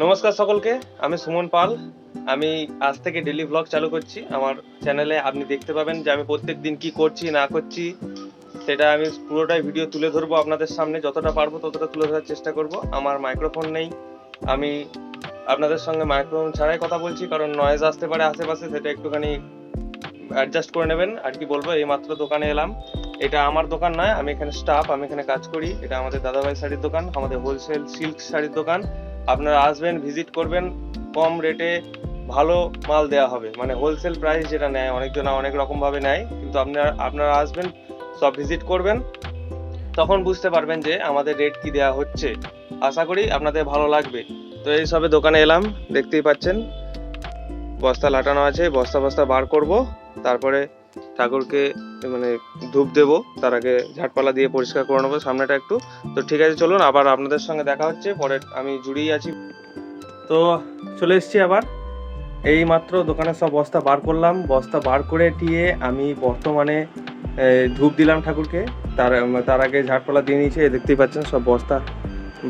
নমস্কার সকলকে, আমি সুমন পাল। আমি আজ থেকে ডেইলি ব্লগ চালু করছি আমার চ্যানেলে। আপনি দেখতে পাবেন যে আমি প্রত্যেক দিন কি করছি না করছি, সেটা আমি পুরোটাই ভিডিও তুলে ধরবো আপনাদের সামনে। যতটা পারবো ততটা তুলে ধরার চেষ্টা করব। আমার মাইক্রোফোন নেই, আমি আপনাদের সঙ্গে মাইক্রোফোন ছাড়াই কথা বলছি, কারণ নয়েজ আসতে পারে আশেপাশে, সেটা একটুখানি অ্যাডজাস্ট করে নেবেন। আর কি বলবো, এই মাত্র দোকানে এলাম। এটা আমার দোকান নয়, আমি এখানে স্টাফ, আমি এখানে কাজ করি। এটা আমাদের দাদাভাই শাড়ির দোকান, আমাদের হোলসেল সিল্ক শাড়ির দোকান। আপনারা আসবেন, ভিজিট করবেন, কম রেটে ভালো মাল দেওয়া হবে। মানে হোলসেল প্রাইস যেটা নেয়, অনেকজন অনেক রকমভাবে নেয়, কিন্তু আপনারা আসবেন, সব ভিজিট করবেন, তখন বুঝতে পারবেন যে আমাদের রেট কি দেওয়া হচ্ছে। আশা করি আপনাদের ভালো লাগবে। তো এই সবে দোকানে এলাম, দেখতেই পাচ্ছেন বস্তা লাটানো আছে, বস্তা বস্তা বার করব, তারপরে ঠাকুরকে মানে ধূপ দেব, তার আগে ঝাড়পালা দিয়ে পরিষ্কার করে নেবো সামনেটা একটু। তো ঠিক আছে, চলুন আবার আপনাদের সঙ্গে দেখা হচ্ছে পরে। আমি জুড়েই আছি। তো চলে এসেছি আবার। এই মাত্র দোকানের সব বস্তা বার করলাম, বস্তা বার করে টিয়ে আমি বর্তমানে ধূপ দিলাম ঠাকুরকে। তার আগে ঝাড়পালা দিয়ে নিয়েছি, দেখতেই পাচ্ছেন সব বস্তা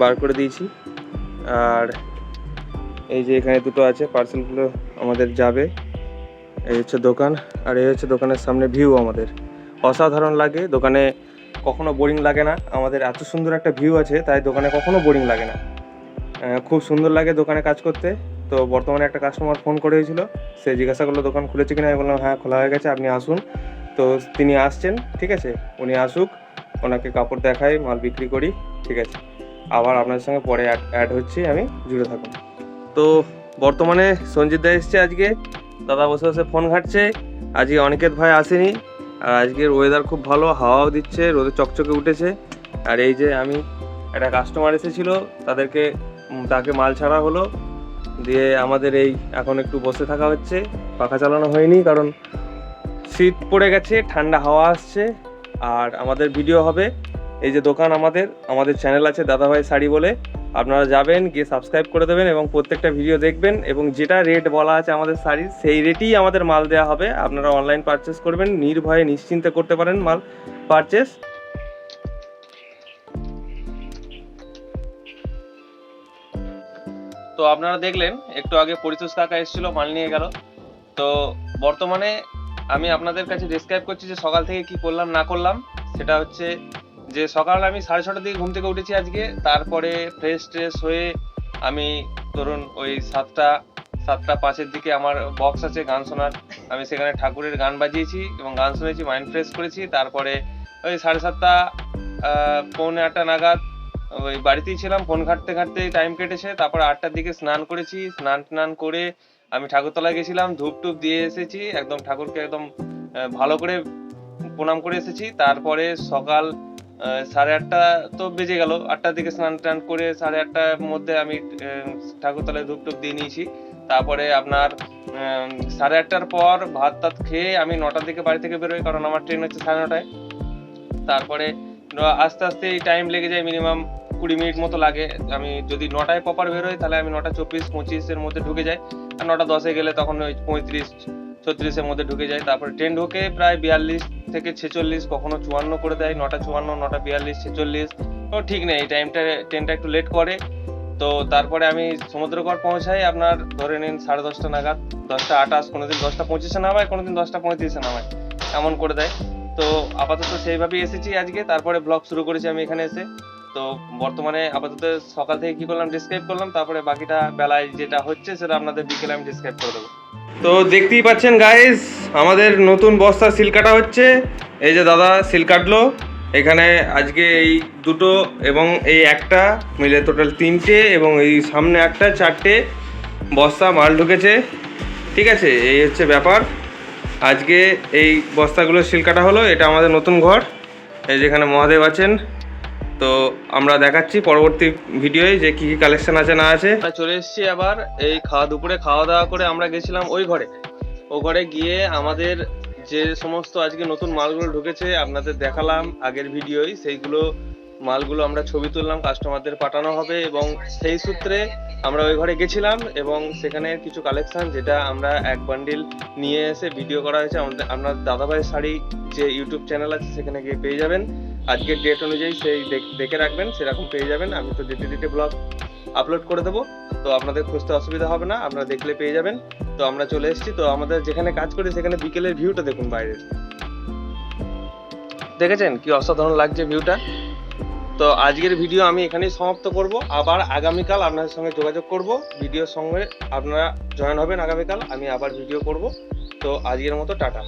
বার করে দিয়েছি। আর এই যে এখানে দুটো আছে, পার্সেলগুলো আমাদের যাবে। এই হচ্ছে দোকান, আর এই হচ্ছে দোকানের সামনে ভিউ। আমাদের অসাধারণ লাগে দোকানে, কখনো বোরিং লাগে না। আমাদের এত সুন্দর একটা ভিউ আছে, তাই দোকানে কখনো বোরিং লাগে না। খুব সুন্দর লাগে দোকানে কাজ করতে। তো বর্তমানে একটা কাস্টমার ফোন করে হয়েছিল, সে জিজ্ঞাসা করলো দোকান খুলেছে কিনা। আমি বললাম হ্যাঁ খোলা হয়ে গেছে, আপনি আসুন। তো তিনি আসছেন, ঠিক আছে, উনি আসুক, ওনাকে কাপড় দেখাই, মাল বিক্রি করি, ঠিক আছে। আবার আপনাদের সঙ্গে পরে অ্যাড হচ্ছে, আমি জুড়ে থাকুন। তো বর্তমানে সঞ্জিত দা এসছে আজকে, দাদা বসে বসে ফোন ঘাটছে। আজকে অনিকেত ভাই আসেনি, আর আজকের ওয়েদার খুব ভালো, হাওয়াও দিচ্ছে, রোদে চকচকে উঠেছে। আর এই যে আমি একটা কাস্টমার এসেছিল, তাকে মাল ছাড়া হলো, দিয়ে আমাদের এই এখন একটু বসে থাকা হচ্ছে। পাখা চালানো হয়নি, কারণ শীত পড়ে গেছে, ঠান্ডা হাওয়া আসছে। আর আমাদের ভিডিও হবে। এই যে দোকান, আমাদের চ্যানেল আছে দাদাভাই শাড়ি বলে, আপনারা যাবেন, গিয়ে সাবস্ক্রাইব করে দেবেন এবং প্রত্যেকটা ভিডিও দেখবেন, এবং যেটা রেট বলা আছে আমাদের শাড়ির, সেই রেটেই আমাদের মাল দেওয়া হবে। আপনারা অনলাইন পারচেস করবেন, নির্ভয়ে নিশ্চিন্তে করতে পারেন মাল পারচেস। তো আপনারা দেখলেন একটু আগে পরিতোষ কাকা এসেছিল, মাল নিয়ে গেল। তো বর্তমানে আমি আপনাদের কাছে ডেসক্রাইব করছি যে সকাল থেকে কি করলাম না করলাম। সেটা হচ্ছে যে সকাল আমি 6:30টার দিকে ঘুম থেকে উঠেছি আজকে। তারপরে ফ্রেশ হয়ে আমি ধরুন ওই 7:05-এর দিকে আমার বক্স আছে গান শোনার, আমি সেখানে ঠাকুরের গান বাজিয়েছি এবং গান শুনেছি, মাইন্ড ফ্রেশ করেছি। তারপরে ওই 7:30 পৌনে 8টা নাগাদ ওই বাড়িতেই ছিলাম, ফোন ঘাঁটতে টাইম কেটেছে। তারপর 8টার দিকে স্নান করেছি, স্নান করে আমি ঠাকুরতলায় গেছিলাম, ধূপ টুপ দিয়ে এসেছি, একদম ঠাকুরকে একদম ভালো করে প্রণাম করে এসেছি। তারপরে সকাল 8:30 তো বেজে গেল, 8টার দিকে স্নান টান করে 8:30টার মধ্যে আমি ঠাকুরতলায় ধূপ টুপ দিয়ে নিয়েছি। তারপরে আপনার 8:30টার পর ভাত টাত খেয়ে আমি 9টার দিকে বাড়ি থেকে বেরোই, কারণ আমার ট্রেন হচ্ছে 9:30টায়। তারপরে আস্তে আস্তে এই টাইম লেগে যায়, মিনিমাম 20 মিনিট মতো লাগে। আমি যদি 9টায় প্রপার বেরোই, তাহলে আমি 9:24-25-এর মধ্যে ঢুকে যাই। আর 9:10-এ গেলে তখন ওই 35-36-এর মধ্যে ঢুকে যায়। তারপরে ট্রেন ঢুকে প্রায় 42 থেকে 46, কখনো 54 করে দেয়, 9:54, 9:42, 46, তো ঠিক নেই, এই ট্রেনটা একটু লেট করে। তো তারপরে আমি সমুদ্রগড় পৌঁছাই আপনার ধরে নিন 10:30 নাগাদ, 10:28, কোনোদিন 10:25-এ নামায়, কোনোদিন 10:35-এ নামায়, এমন করে দেয়। তো আপাতত সেইভাবেই এসেছি আজকে। তারপরে ব্লগ শুরু করেছি আমি এখানে এসে। তো বর্তমানে আপাতত সকাল থেকে কি করলাম ডিসক্রাইব করলাম, তারপরে বাকিটা বেলায় যেটা হচ্ছে সেটা আপনাদের বিকেলে আমি ডিসক্রাইব করে দেবো। তো দেখতেই পাচ্ছেন গাইস, আমাদের নতুন বস্তা সিল কাটা হচ্ছে। এই যে দাদা সিল কাটলো এখানে আজকে, এই দুটো এবং এই একটা মিলে টোটাল 3টে, এবং এই সামনে একটা 4টে বস্তা মাল ঢুকেছে, ঠিক আছে। এই হচ্ছে ব্যাপার। আজকে এই বস্তাগুলো সিল কাটা হলো। এটা আমাদের নতুন ঘর, এই যেখানে মহাদেব আছেন। তো আমরা দেখাচ্ছি পরবর্তী ভিডিওয়ে যে কী কী কালেকশন আছে না আছে। চলে এসেছি আবার। এই দুপুরে খাওয়া দাওয়া করে আমরা গেছিলাম ওই ঘরে গিয়ে আমাদের যে সমস্ত আজকে নতুন মালগুলো ঢুকেছে আপনাদের দেখালাম আগের ভিডিওয়। সেইগুলো মালগুলো আমরা ছবি তুললাম, কাস্টমারদের পাঠানো হবে, এবং সেই সূত্রে আমরা ওই ঘরে গেছিলাম এবং সেখানে কিছু কালেকশন যেটা আমরা এক বান্ডিল নিয়ে এসে ভিডিও করা হয়েছে। আপনার দাদাভাই শাড়ি যে ইউটিউব চ্যানেল আছে সেখানে গিয়ে পেয়ে যাবেন। আজকের ডেট অনুযায়ী সেই দেখে রাখবেন, সেরকম পেয়ে যাবেন। আমি তো ডেটে ব্লগ আপলোড করে দেবো। তো আপনাদের খুঁজতে অসুবিধা হবে না, আপনারা দেখলে পেয়ে যাবেন। তো আমরা চলে এসেছি, তো আমাদের যেখানে কাজ করি সেখানে বিকেলের ভিউটা দেখুন বাইরের, দেখেছেন কি অসাধারণ লাগছে ভিউটা। তো আজকের ভিডিও আমি এখানেই সমাপ্ত করব, আবার আগামীকাল আপনাদের সঙ্গে যোগাযোগ করব, ভিডিওর সঙ্গে আপনারা জয়েন হবেন। আগামীকাল আমি আবার ভিডিও করব। তো আজকের মতো টাটা।